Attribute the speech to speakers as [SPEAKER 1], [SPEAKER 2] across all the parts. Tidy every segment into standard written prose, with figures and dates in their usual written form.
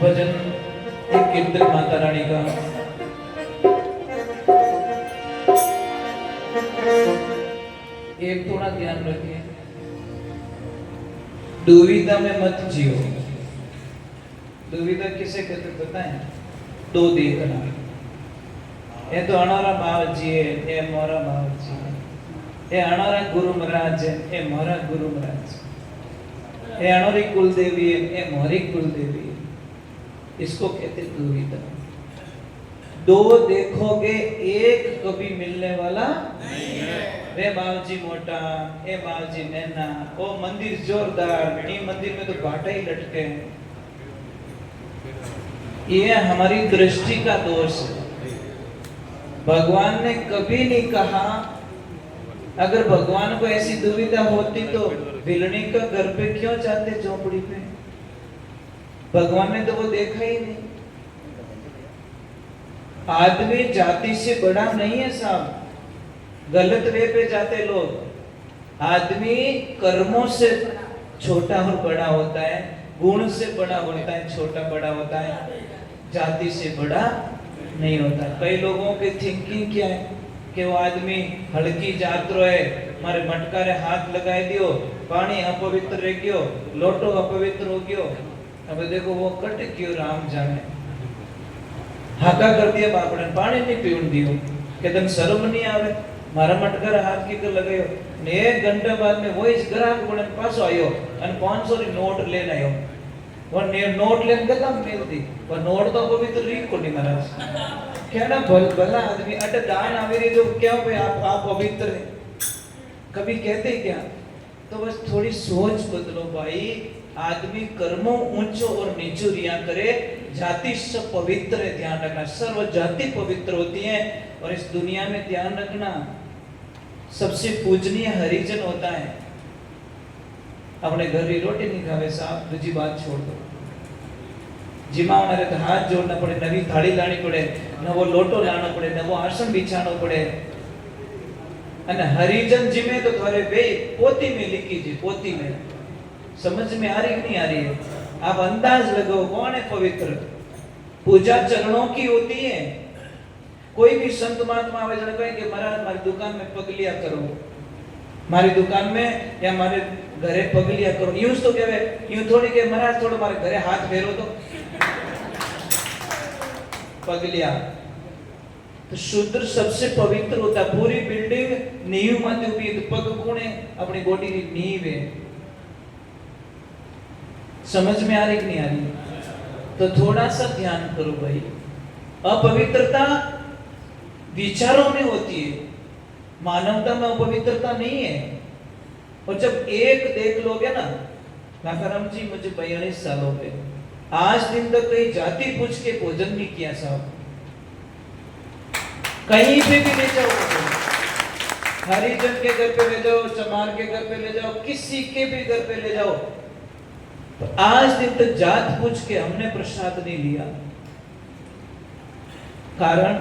[SPEAKER 1] भजन एक कीर्तन माता रानी का। एक थोड़ा ध्यान रखिए, दुविधा में मत जियो। दुविधा किसे कहते पता है? दो देखना, ये तो अनारा बाबजी है, ये मोरा बाबजी है, ये अनारा गुरु महाराज है, ये मोरा गुरु महाराज, ये अनारी कुल देवी है, ये मोरी कुल देवी है। इसको कहते दुविधा। दो देखोगे एक कभी मिलने वाला नहीं है। रे बाबजी मोटा, ए बाबजी नैना, ओ मंदिर जोरदार, ये मंदिर में तो बाटा ही लटके हैं। ये हमारी दृष्टि का दोष है। भगवान ने कभी नहीं कहा, अगर भगवान को ऐसी दुविधा होती तो बिलनी का घर पे क्यों जाते, झोपड़ी पे? भगवान ने तो वो देखा ही नहीं। आदमी जाति से बड़ा नहीं है साहब, गलत वे पे जाते लोग। आदमी कर्मों से छोटा और बड़ा होता है, गुण से बड़ा होता है, छोटा बड़ा होता है, जाति से बड़ा नहीं होता। कई लोगों की थिंकिंग क्या है कि वो आदमी हल्की जात रो है, मारे मटका रे हाथ लगाए दियो, पानी अपवित्र रह गयो, लोटो अपवित्र हो गयो। अब देखो वो कट क्यों राम जाने, हाका कर दिया बापड़े, पानी नहीं पीवन दियो, के तन शर्म नहीं आवे, मारा मटका रे हाथ की कर लगायो ने 1 घंटा बाद में वो इस ग्राहक बने पास आयो और 500 री नोट लेने आयो। वो नोट लेन गला मिल दी, वो नोट तो पवित्र री को नहीं महाराज। क्या ना भला आदमी अट दान आवे रे जो क्या भाई आप पवित्र है, कभी कहते क्या? तो बस थोड़ी सोच बदलो भाई। आदमी कर्मों ऊंचो और नीचो रिया करे, जाति सब पवित्र है, ध्यान रखना। सर्व जाति पवित्र होती है और इस दुनिया में ध्यान रखना सबसे पूजनीय हरिजन होता है। अपने घर की रोटी नहीं खावे साहब, दूसरी बात छोड़ दो। जिमा होने तो हाथ जोड़ना पड़े, नवी थाली लानी पड़े, न वो लोटो लाना पड़े, न वो आसन बिछाना पड़े। अने हरिजन जिमे तो थारे बे पोती में लिखी जी, पोती में। समझ में आ रही कि नहीं आ रही है? आप अंदाज लगाओ कौन है पवित्र? पूजा चरणों की होती है। कोई भी संत महात्मा आवे जने कहे कि महाराज हमारी दुकान में पगलिया करो, हमारी दुकान में या हमारे घरे पगलिया करो। यूं तो कहवे, यूं थोड़ी के महाराज थोड़ा हमारे घरे हाथ फेरो तो पगलिया। तो शूद्र सबसे पवित्र होता। पूरी बिल्डिंग नींव में उभी है, तो पग कौन है? अपनी बॉडी की नींव है। समझ में आ रही कि नहीं आ रही? तो थोड़ा सा ध्यान करो भाई। अपवित्रता विचारों में होती है, मानवता में अपवित्रता नहीं है। और जब एक देख लोगे ना, काकाराम जी मुझे 42 साल हो गए, आज दिन तक कहीं जाति पूछ के भोजन नहीं किया साहब। कहीं पे भी ले जाओ, हरिजन के घर पे ले जाओ, चमार के घर पे ले जाओ, किसी के भी घर पे ले जाओ, तो आज दिन तक जात पूछ के हमने प्रसाद नहीं लिया। कारण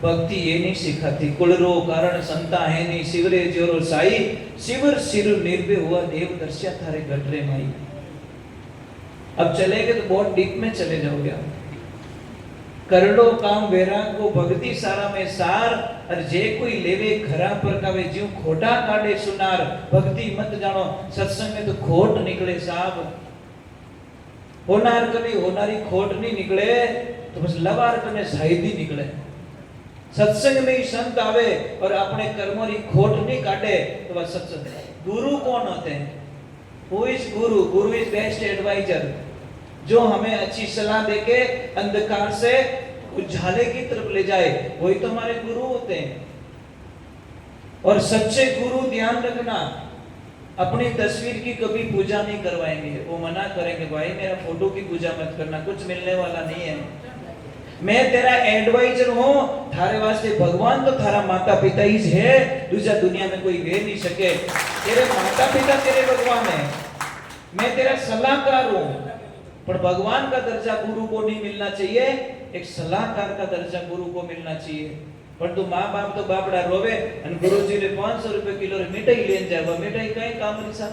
[SPEAKER 1] भक्ति ये नहीं सिखाती। कुलरो कारण संता है नहीं, शिवरे जोरो साई, शिवर सिर निर्भय हुआ देव दर्शा थारे गटरे माई। अब चलेंगे तो बहुत डीप में चले जाओगे आप। करड़ो काम वैराग को भक्ति सारा में सार, और जे कोई लेवे घरा पर कावे ज्यों खोटा काढ़े सुनार। भक्ति मत जानो, सत्संग में तो खोट निकले साहब। होनार कभी होनारी खोट नहीं निकले तो बस लवार कने शायदी निकले। सत्संग में ही संत आवे और अपने कर्मों की खोट नहीं काटे तो बस सत्संग। गुरु कौन होते हैं? Who is Guru? Guru is best adviser, जो हमें अच्छी सलाह देके अंधकार से उजाले की तरफ ले जाए, वही तो हमारे गुरु होते हैं। और सच्चे गुरु ध्यान रखना, अपनी तस्वीर की कभी पूजा नहीं करवाएंगे। वो मना करेंगे, भाई मेरा फोटो की पूजा मत करना, कुछ मिलने वाला नहीं है। मैं तेरा एडवाइजर हूँ, थारे वास्ते भगवान तो थारा माता पिता ही है, दूसरा दुनिया में कोई वे नहीं सके। तेरे माता पिता तेरे भगवान है, मैं तेरा सलाहकार हूँ। पर भगवान का दर्जा गुरु को नहीं मिलना चाहिए, एक सलाहकार का दर्जा गुरु को मिलना चाहिए। पर तो माँ बाप तो बापड़ा रोवे और गुरुजी ने 500 रुपए किलो रे मिठाई लेन जाए, वह मिठाई कहीं काम नहीं सा,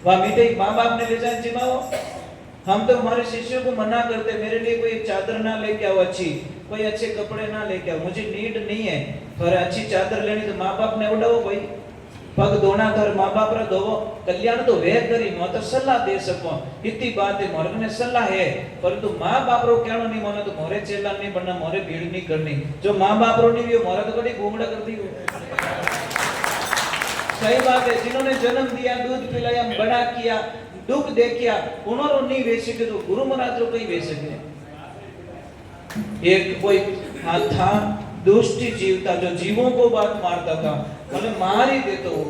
[SPEAKER 1] वह मिठाई माँ बाप ने ले जाए जिमाओ। हम तो हमारे शिष्यों को मना करते, मेरे लिए कोई चादर ना लेके आओ अच्छी, कोई अच्छे कपड़े ना लेके आओ, मुझे नीड नहीं है। पर अच्छी चादर लेनी तो माँ बाप ने उड़ाओ भाई, पग धोना थर माँ बाप रे धोवो, कल्याण तो वे करी, मैं तो सलाह दे सकूं, इतनी बात है मोरे ने सलाह है, परंतु माँ बाप रो कहना नहीं मानो तो मोरे चेला नहीं बनना, मोरे भीड़ नहीं करनी। जो माँ बाप रो नहीं भी मोरा तो कभी घूमड़ा कर दी हो। सही बात है, जिन्होंने जन्म दिया, दूध पिलाया, बड़ा किया, दुख देखिया, उन्होंने नहीं वे सके तो गुरु महाराज रो कहीं वे सके। एक कोई था दुष्ट जीव था जो जीवों को बात मारता था, बोले मार ही देता वो,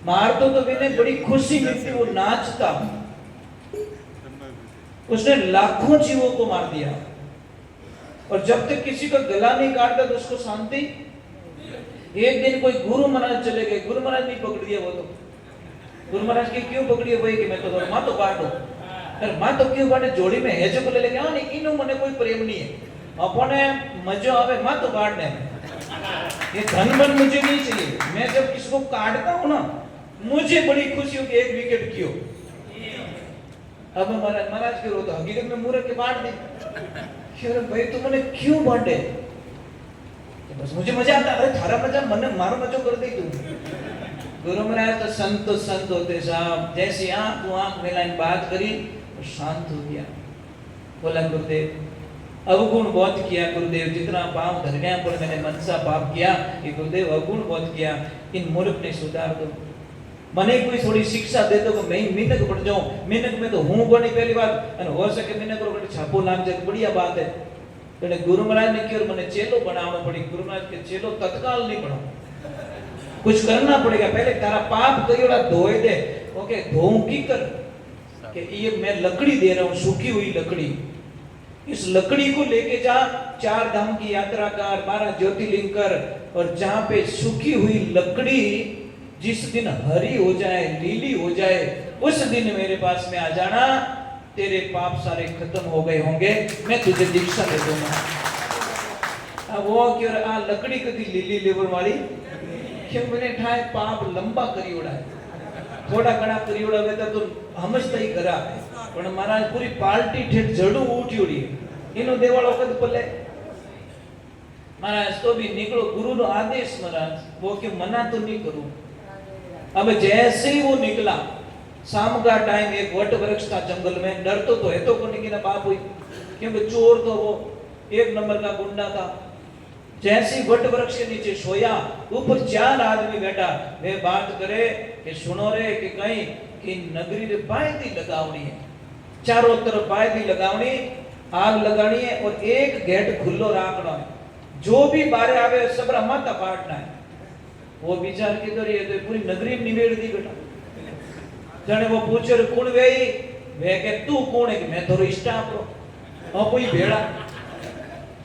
[SPEAKER 1] मारतो तो मैंने बड़ी खुशी मिलती, वो नाचता, उसने लाखों जीवों को मार दिया, और जब तक किसी का गला नहीं काटता तो उसको शांति। एक दिन कोई गुरु महाराज चले गए, गुरु महाराज नहीं पकड़ दिया, वो तो गुरु महाराज की क्यों पकड़ी भाई कि मैं तो मां तो काट दो, अरे मां तो क्यों काटे, जोड़ी में हेजो को ले लेके आओ नहीं, इनो मने कोई प्रेम नहीं है, अपने मजो आवे मां तो काटने में, ये धन बन मुझे नहीं चाहिए। मैं जब किसको काटता हूं ना, मुझे बड़ी खुशी होगी, एक विकेट क्यों। अब महाराज महाराज क्यों रोता, हकीकत में मूर्ख के बांट दी, अरे भाई तुमने क्यों बांटे, बस मुझे मजा आता, अरे थारा मजा मने मारो मजो कर दे तू। गुरु महाराज तो संत होते साहब, जैसी आंख आंख मिलाइन बात करी और शांत हो गया। बोला गुरुदेव अवगुण बहुत किया, गुरुदेव जितना पाप धरने पर मैंने मनसा पाप किया, ये गुरुदेव अवगुण बहुत किया, इन मूर्ख ने सुधार दो, मने कोई थोड़ी शिक्षा दे दो, मैं मिनक पड़ जाऊं, मिनक में तो हूं कोनी पहली बात, और हो सके मिनक रो छापो लाग जाए, बढ़िया बात है। तो गुरु महाराज ने किया, मैंने चेलो बनाना पड़ी, गुरु महाराज के चेलो तत्काल नहीं बनाओ, कुछ करना पड़ेगा, पहले तारा पाप करियोड़ा धोए दे, ओके धोऊं की कर, कि ये मैं लकड़ी दे रहा हूं, सूखी हुई लकड़ी, इस लकड़ी को लेके जा, 4 धाम की यात्रा कर, 12 ज्योतिर्लिंग कर, और जहां पे सूखी हुई लकड़ी जिस दिन हरी हो जाए, लीली हो जाए, उस दिन मेरे पास में आ जाना, तेरे पाप सारे खत्म हो गए होंगे, मैं तुझे दीक्षा दे दूंगा। अब वो क्यों आ लकड़ी कदी लीली लेवर वाली, क्यों मैंने ठाए पाप लंबा करियोड़ा है, थोड़ा घना करियोड़ा वेता तो समझता ही करा, पण महाराज पूरी पार्टी ठेठ जड़ू उठियोड़ी, इनो देवाळो कद पले महाराज तो भी निकलो, गुरु नो आदेश महाराज, वो क्यों मना तो नहीं करूं। अब जैसे ही वो निकला, शाम का टाइम, एक वट वृक्ष था जंगल में, डर तो है तो कोनी की ना बाप हुई, क्योंकि चोर तो वो 1 नंबर का गुंडा था। जैसे वट वृक्ष के नीचे सोया, ऊपर 4 आदमी बैठा, वे बात करे कि सुनो रे कि कहीं कि नगरी रे बायदी लगावनी है, चारों तरफ बायदी लगावनी, आग लगानी है, और एक गेट खुल्लो राखना है, जो भी बारे आवे सबरा माथा काटना है। वो विचार की करिए तो पूरी नगरी में निवेड़ दी बेटा। जाने वो पूछे कौन वे, वे के तू कौन है, कि मैं थोड़ा स्टाफ रो, और कोई भेड़ा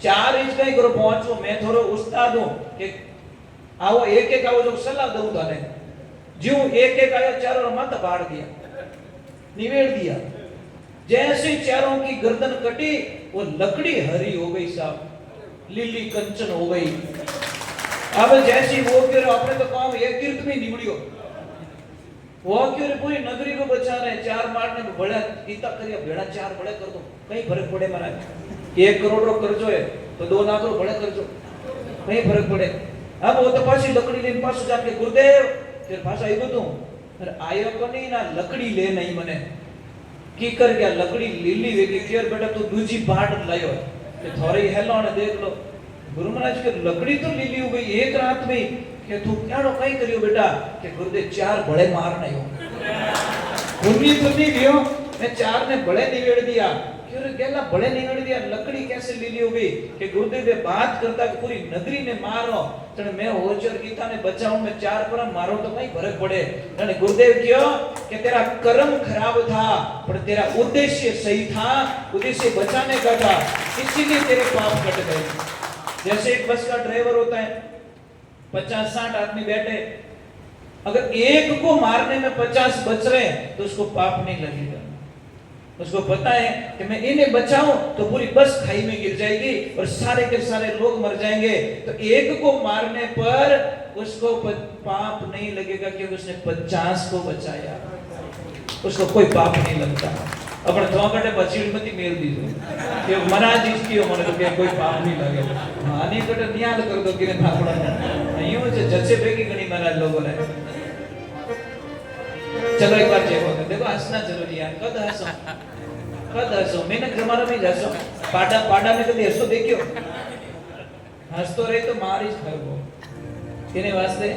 [SPEAKER 1] 4 इंच कहीं करो पहुंचो, मैं थोड़ा उस्ताद हूं कि आओ एक एक आओ जो सलाह दूं थाने, जो एक एक आया चारों माथा फाड़ दिया, निवेड़ दिया। जैसे चारों की गर्दन कटी, वो लकड़ी हरी हो गई साहब, लीली कंचन हो गई। अब जैसी वो फिर अपने तो काम एक तीर्थ में निवड़ियो, वो क्यों पूरी नगरी को बचा रहे, 4 मारने में बड़ा गीता करिया, भेड़ा 4 बड़े कर दो, कहीं फर्क पड़े महाराज। 1 करोड़ रो कर्जो है तो 2 लाख रो बड़े कर्जो, कहीं फर्क पड़े। अब वो तो पासी लकड़ी लेने पास जाके गुरुदेव फिर पास आई तू, अरे आयो को नहीं ना, लकड़ी ले नहीं मने की कर गया, लकड़ी लीली वे की केर बेटा तू दूजी बाट लायो, तो थोड़ी हेलो ने देख लो। गुरु महाराज के लकड़ी तो लीली हो गई एक रात में, कि तू क्याड़ो कई करियो बेटा, कि गुरुदेव 4 बड़े मारने हो, पुण्य तो नहीं दियो, मैं 4 ने बड़े निवेड़ दिया, क्यों रे गेला बड़े निवेड़ दिया, लकड़ी कैसे लीली हो गई, कि गुरुदेव ये बात करता कि पूरी नगरी ने मारो, तो मैं होजर गीता ने बचाऊं, मैं 4 पर मारो तो कहीं फर्क पड़े। ने गुरुदेव क्यों कि तेरा कर्म खराब था, पर तेरा उद्देश्य सही था, उद्देश्य बचाने का था, इसीलिए तेरे पाप कट गए। जैसे एक बस का ड्राइवर होता है, 50-60 आदमी बैठे, अगर एक को मारने में 50 बच रहे हैं तो उसको पाप नहीं लगेगा। उसको पता है कि मैं इन्हें बचाऊं तो पूरी बस खाई में गिर जाएगी और सारे के सारे लोग मर जाएंगे, तो एक को मारने पर उसको पाप नहीं लगेगा, क्योंकि उसने 50 को बचाया, उसको कोई पाप नहीं लगता। अपने तो कटे पचीड़ मती मेल दीजो कि मना जीस्तियो मन तो के कोई पाप नहीं लगे आने कटे नियाल कर दो कि भापड़ा अयो जे जचे बेगी गणी महाराज लोगों ने चलो एक बार चेक होगा देखो हंसना जरूरी है कद हंसो मैंने जमाना में हंसो पाड़ा में कभी हंसो देखियो हंसतो रहे तो मारी खरबो तेने वास्ते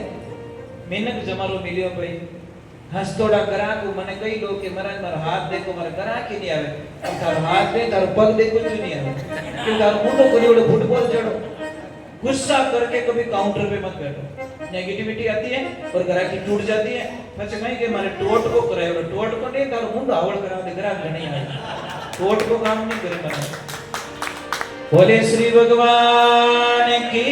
[SPEAKER 1] मैंने जमारो मिलियो भाई हंसतोड़ा करा को मने कई लोग के महाराज मारो हाथ देखो मारे करा के नहीं आवे अब तारो हाथ दे तारो पग देखो क्यों नहीं आवे क्यों तारो मुंडो कोनी ओडे फुटबॉल चढ़ो गुस्सा करके कभी काउंटर पे मत बैठो नेगेटिविटी आती है और ग्राहकी टूट जाती है પછી કઈ કે મારે ટોટ કો કરાયો ટોટ કો નહીં તારો મુંડો આવડ કરાવ દે ગ્રાહક ઘણી આવે ટોટ કો કામ નહીં કરે મને બોલે શ્રી ભગવાન की